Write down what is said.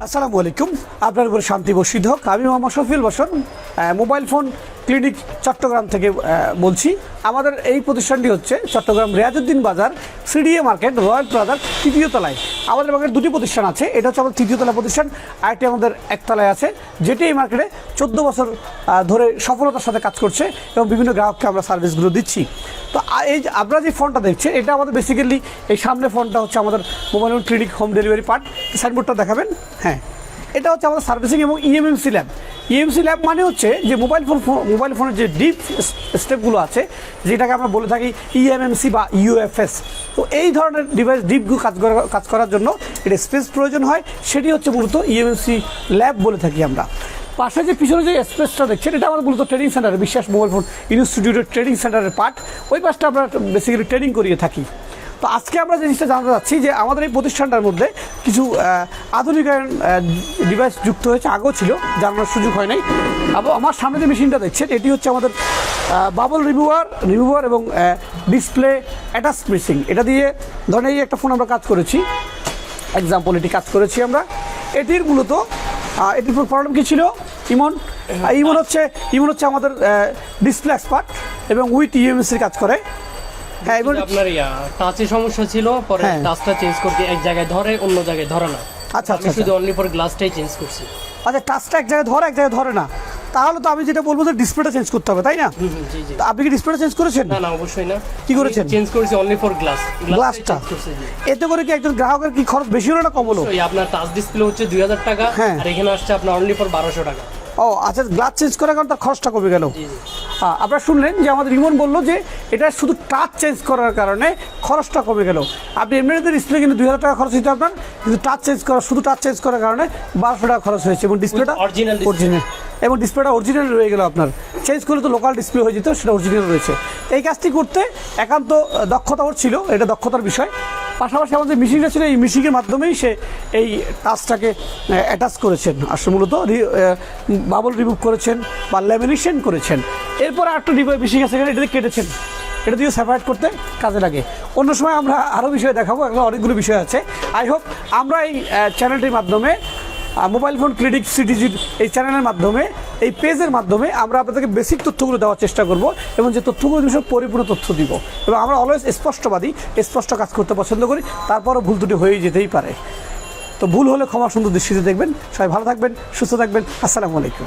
আসসালামু আলাইকুম, আপনার উপরে শান্তি বর্ষিত হোক। আমি মোহাম্মদ শফিউল বসন, মোবাইল ফোন ক্লিনিক চট্টগ্রাম থেকে বলছি। আমাদের এই প্রতিষ্ঠানটি হচ্ছে চট্টগ্রাম রিয়াজউদ্দিন বাজার সিডিএ মার্কেট রয়্যাল প্লাজার তৃতীয় তলায়। আমাদের মার্কেট দুটি প্রতিষ্ঠান আছে, এটা হচ্ছে আমাদের তৃতীয় তলা প্রতিষ্ঠান, আরেকটি আমাদের একতলায় আছে, যেটি এই মার্কেটে 14 বছর ধরে সফলতার সাথে কাজ করছে এবং বিভিন্ন গ্রাহককে আমরা সার্ভিসগুলো দিচ্ছি। তো এই যে আপনারা যে ফোনটা দেখছেন, এটা আমাদের বেসিক্যালি এই সামনে ফোনটা হচ্ছে আমাদের mobile phone clinic home delivery part. সাইনবোর্ডটা দেখাবেন। হ্যাঁ, এটা হচ্ছে আমাদের সার্ভিসিং এবং ইএমএমসি ল্যাব। ইএমসি ল্যাব মানে হচ্ছে যে মোবাইল ফোনের যে ডিপ স্টেপগুলো আছে, যেটাকে আমরা বলে থাকি ইএমএমসি বা ইউএফএস। তো এই ধরনের ডিভাইস ডিপগুলো কাজ করার জন্য এটা স্পেস প্রয়োজন হয়, সেটি হচ্ছে মূলত ইএমএমসি ল্যাব বলে থাকি আমরা। পাশে যে পিছনে যে স্পেসটা দেখছেন, এটা আমাদের মূলত ট্রেনিং সেন্টার, বিশ্বাস মোবাইল ফোন ইনস্টিটিউটের ট্রেনিং সেন্টারের পার্ট। ওই পাশটা আমরা বেসিক্যালি ট্রেনিং করিয়ে থাকি। তো আজকে আমরা যে জিনিসটা জানতে চাচ্ছি যে আমাদের এই প্রতিষ্ঠানটার মধ্যে কিছু আধুনিকায়ন ডিভাইস যুক্ত হয়েছে, আগেও ছিল, জানানোর সুযোগ হয় নাই। আমার সামনে যে মেশিনটা দেখছেন, এটি হচ্ছে আমাদের বাবল রিমুভার এবং ডিসপ্লে অ্যাটাচ মেশিন। এটা দিয়ে ধরেন এই একটা ফোন আমরা কাজ করেছি, এক্সাম্পল এটি কাজ করেছি আমরা। এটির মূলত এটির প্রবলেম কী ছিল? ইমন হচ্ছে আমাদের ডিসপ্লে এক্সপার্ট এবং উইথ ইএমএসির কাজ করে। হ্যাঁ, এবার আপনার টাচে সমস্যা ছিল, পরে টাচটা চেঞ্জ করতে এক জায়গায় ধরে অন্য জায়গায় ধরে না। আচ্ছা, শুধু অনলি ফর গ্লাসটাই চেঞ্জ করছি। আচ্ছা, টাচটা এক জায়গায় ধরে না, তাহলে তো আমি যেটা বলবো যে ডিসপ্লেটা চেঞ্জ করতে হবে, তাই না? আপনি কি ডিসপ্লেটা চেঞ্জ করেছেন? না, অবশ্যই না। কি করেছেন? চেঞ্জ করেছি অনলি ফর গ্লাসটা। এতে করে কি একজন গ্রাহকের কি খরচ বেশি হলো না কম হলো? আপনার টাচ ডিসপ্লে হচ্ছে 2000 টাকা, আর এখানে আসছে আপনার অনলি ফর 1200 টাকা। ও আচ্ছা, গ্লাস চেঞ্জ করার কারণে তার খরচটা কমে গেল। আপনারা শুনলেন যে আমাদের রিমন বললো যে এটা শুধু টাচ চেঞ্জ করার কারণে খরচটা কমে গেল। আপনি এমনিতে ডিসপ্লে কিন্তু 2000 টাকা খরচ হইতে আপনার, কিন্তু শুধু টাচ চেঞ্জ করার কারণে 1200 টাকা খরচ হয়েছে এবং ডিসপ্লেটা অরিজিনাল এবং ডিসপ্লেটা অরিজিনাল রয়ে গেল। আপনার চেঞ্জ করলে তো লোকাল ডিসপ্লে হয়ে যেত, সেটা অরিজিনাল রয়েছে। এই কাজটি করতে একান্ত দক্ষতা ওর ছিল, এটা দক্ষতার বিষয়। পাশাপাশি আমাদের মেশিনটা ছিল, এই মেশিনের মাধ্যমেই সে এই টাচটাকে অ্যাটাচ করেছেন, আসলে মূলত বাবল রিমুভ করেছেন বা ল্যামিনেশন করেছেন। এরপর আরেকটা মেশিন আছে, এটাতে কেটেছেন, এটা দিয়ে সেপারেট করতে কাজে লাগে। অন্য সময় আমরা আরও বিষয় দেখাবো, এগুলো অনেকগুলো বিষয় আছে। আই হোপ আমরা এই চ্যানেলটির মাধ্যমে, মোবাইল ফোন ক্লিনিক সিটিজির এই চ্যানেলের মাধ্যমে, এই পেজের মাধ্যমে আমরা আপনাদেরকে বেসিক তথ্যগুলো দেওয়ার চেষ্টা করব এবং যে তথ্যগুলো বিষয়ে পরিপূর্ণ তথ্য দিব। এবং আমরা অলওয়েজ স্পষ্টবাদী, স্পষ্ট কাজ করতে পছন্দ করি, তারপরও ভুল ত্রুটি হয়ে যেতেই পারে। তো ভুল হলে ক্ষমা সুন্দর দৃষ্টিতে দেখবেন। সবাই ভালো থাকবেন, সুস্থ থাকবেন। আসসালামু আলাইকুম।